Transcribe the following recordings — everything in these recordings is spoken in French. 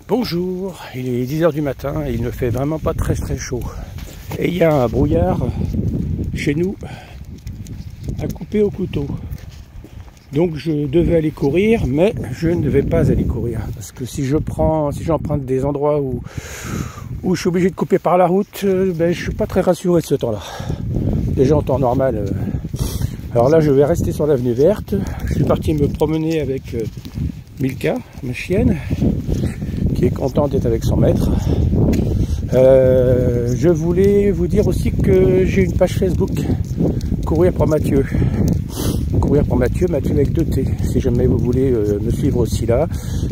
Bonjour, il est 10 h du matin et il ne fait vraiment pas très chaud. Et il y a un brouillard chez nous à couper au couteau. Donc je devais aller courir, mais je ne vais pas aller courir. Parce que si j'emprunte des endroits où je suis obligé de couper par la route, je suis pas très rassuré de ce temps-là. Déjà en temps normal. Alors là je vais rester sur l'avenue verte. Je suis parti me promener avec Milka, ma chienne, qui est contente d'être avec son maître. Je voulais vous dire aussi que j'ai une page Facebook, Courir pour Mathieu. Courir pour Mathieu, Mathieu avec 2 T, si jamais vous voulez me suivre aussi là.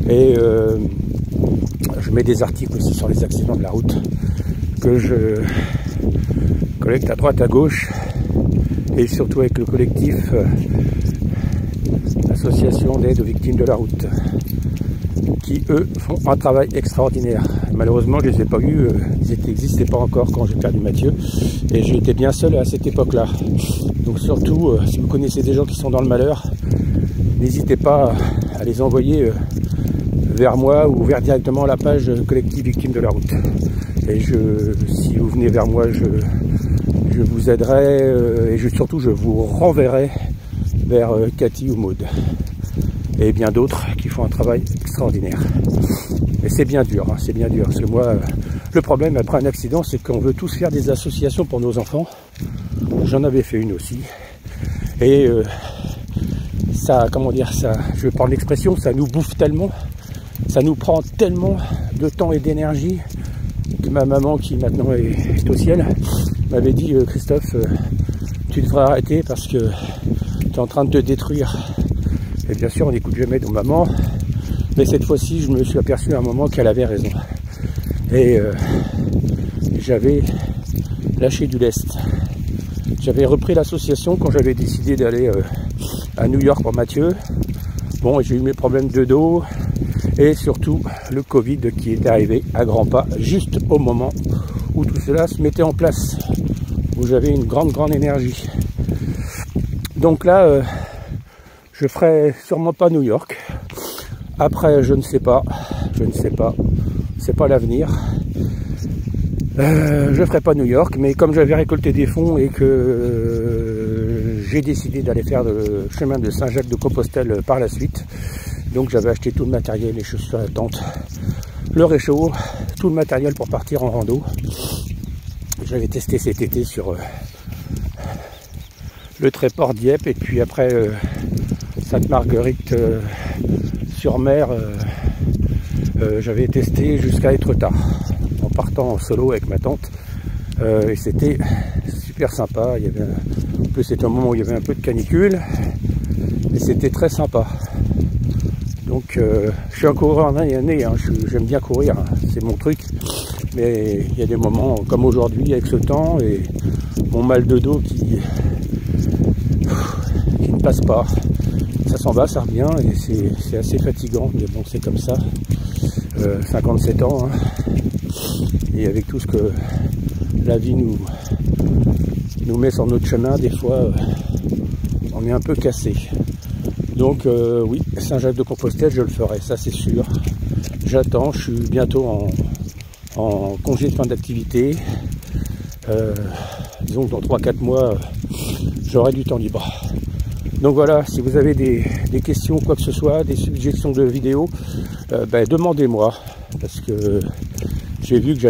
Et je mets des articles aussi sur les accidents de la route que je collecte à droite à gauche, et surtout avec le collectif Association d'aide aux victimes de la route, qui eux font un travail extraordinaire. Malheureusement je ne les ai pas eus, ils n'existaient pas encore quand j'ai perdu Mathieu, et j'ai été bien seul à cette époque là. Donc surtout si vous connaissez des gens qui sont dans le malheur, n'hésitez pas à les envoyer vers moi ou vers directement la page collective victimes de la route. Et si vous venez vers moi, je vous aiderai, et surtout je vous renverrai vers Cathy ou Maud et bien d'autres qui font un travail extraordinaire. Et c'est bien dur, hein, c'est bien dur, parce que moi, le problème après un accident, c'est qu'on veut tous faire des associations pour nos enfants. J'en avais fait une aussi, et ça, comment dire, ça, je vais prendre l'expression, ça nous bouffe tellement, ça nous prend tellement de temps et d'énergie, que ma maman, qui maintenant est au ciel, m'avait dit Christophe, tu devrais arrêter parce que tu es en train de te détruire. Et bien sûr on n'écoute jamais nos mamans, mais cette fois-ci je me suis aperçu à un moment qu'elle avait raison. Et j'avais lâché du lest. J'avais repris l'association quand j'avais décidé d'aller à New York pour Mathieu. Bon, j'ai eu mes problèmes de dos et surtout le Covid qui est arrivé à grands pas juste au moment où tout cela se mettait en place, où j'avais une grande énergie. Donc là je ferai sûrement pas New York. Après, je ne sais pas, c'est pas l'avenir. Je ferai pas New York, mais comme j'avais récolté des fonds et que j'ai décidé d'aller faire le chemin de Saint-Jacques-de-Compostelle par la suite, donc j'avais acheté tout le matériel, les chaussures à tente, le réchaud, tout le matériel pour partir en rando. J'avais testé cet été sur le Tréport Dieppe, et puis après Sainte-Marguerite sur mer, j'avais testé jusqu'à Étretat en partant en solo avec ma tante, et c'était super sympa. En plus c'était un moment où il y avait un peu de canicule et c'était très sympa. Donc je suis un coureur en année, hein, j'aime bien courir, hein, c'est mon truc, mais il y a des moments comme aujourd'hui avec ce temps et mon mal de dos qui ne passe pas. Ça s'en va, ça revient, et c'est assez fatigant, mais bon, c'est comme ça. 57 ans, hein, et avec tout ce que la vie nous met sur notre chemin, des fois, on est un peu cassé. Donc oui, Saint-Jacques-de-Compostelle, je le ferai, ça c'est sûr. J'attends, je suis bientôt en congé de fin d'activité. Disons que dans 3-4 mois, j'aurai du temps libre. Donc voilà, si vous avez des questions, quoi que ce soit, des suggestions de vidéos, demandez-moi, parce que j'ai vu que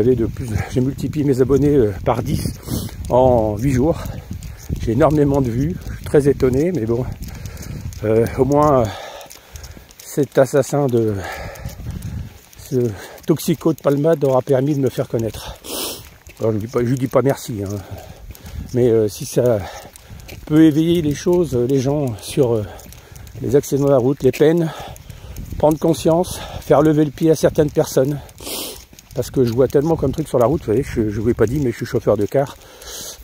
j'ai multiplié mes abonnés par 10 en 8 jours. J'ai énormément de vues, je suis très étonné, mais bon, au moins cet assassin ce toxico de Palmade aura permis de me faire connaître. Alors, je lui dis pas merci, hein, mais si ça peut éveiller les gens sur les accidents de la route, les peines, prendre conscience, faire lever le pied à certaines personnes, parce que je vois tellement comme truc sur la route. Vous savez, je ne vous ai pas dit, mais je suis chauffeur de car,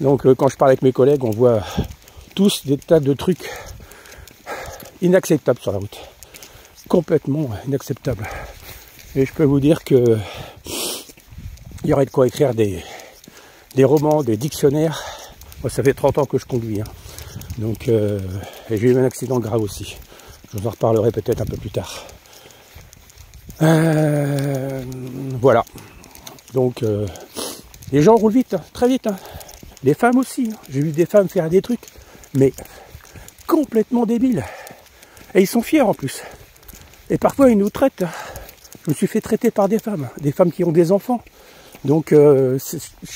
donc quand je parle avec mes collègues, on voit tous des tas de trucs inacceptables sur la route, complètement inacceptables. Et je peux vous dire que il y aurait de quoi écrire des romans, des dictionnaires. Moi, ça fait 30 ans que je conduis, hein. Donc, et j'ai eu un accident grave aussi. Je vous en reparlerai peut-être un peu plus tard. Voilà. Donc, les gens roulent vite, hein, très vite. Hein. Les femmes aussi. Hein. J'ai vu des femmes faire des trucs, mais complètement débiles. Et ils sont fiers en plus. Et parfois, ils nous traitent. Je me suis fait traiter par des femmes qui ont des enfants. Donc, je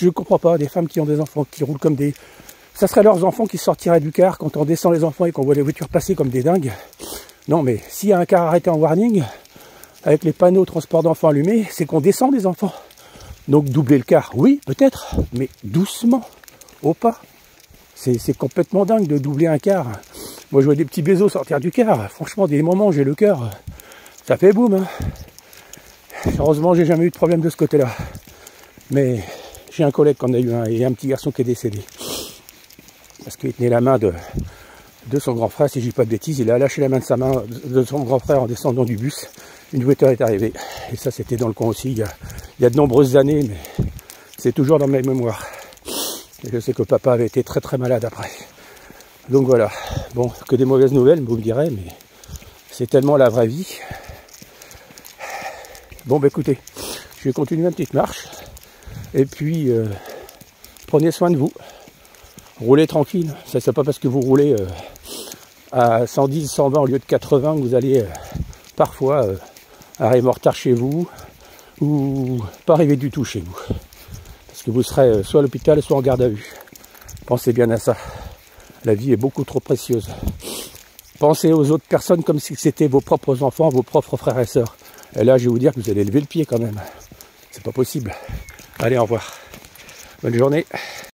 ne comprends pas, des femmes qui ont des enfants, qui roulent comme des... Ça serait leurs enfants qui sortiraient du car quand on descend les enfants et qu'on voit les voitures passer comme des dingues. Non, mais s'il y a un car arrêté en warning, avec les panneaux transport d'enfants allumés, c'est qu'on descend des enfants. Donc, doubler le car, oui, peut-être, mais doucement, au pas. C'est complètement dingue de doubler un car. Moi, je vois des petits bézos sortir du car. Franchement, des moments où j'ai le cœur, ça fait boum. Hein. Heureusement, j'ai jamais eu de problème de ce côté-là. Mais j'ai un collègue qui en a eu un, et un petit garçon qui est décédé. Parce qu'il tenait la main de son grand frère, si je dis pas de bêtises. Il a lâché la main de son grand frère en descendant du bus. Une voiture est arrivée. Et ça, c'était dans le coin aussi, il y a de nombreuses années, mais c'est toujours dans mes mémoires. Et je sais que papa avait été très très malade après. Donc voilà. Bon, que des mauvaises nouvelles, vous me direz, mais c'est tellement la vraie vie. Bon, bah écoutez, je vais continuer ma petite marche. Et puis, prenez soin de vous. Roulez tranquille. Ça, c'est pas parce que vous roulez à 110, 120 au lieu de 80 que vous allez parfois arriver en retard chez vous ou pas arriver du tout chez vous. Parce que vous serez soit à l'hôpital, soit en garde à vue. Pensez bien à ça. La vie est beaucoup trop précieuse. Pensez aux autres personnes comme si c'était vos propres enfants, vos propres frères et sœurs. Et là, je vais vous dire que vous allez lever le pied quand même. C'est pas possible. Allez, au revoir. Bonne journée.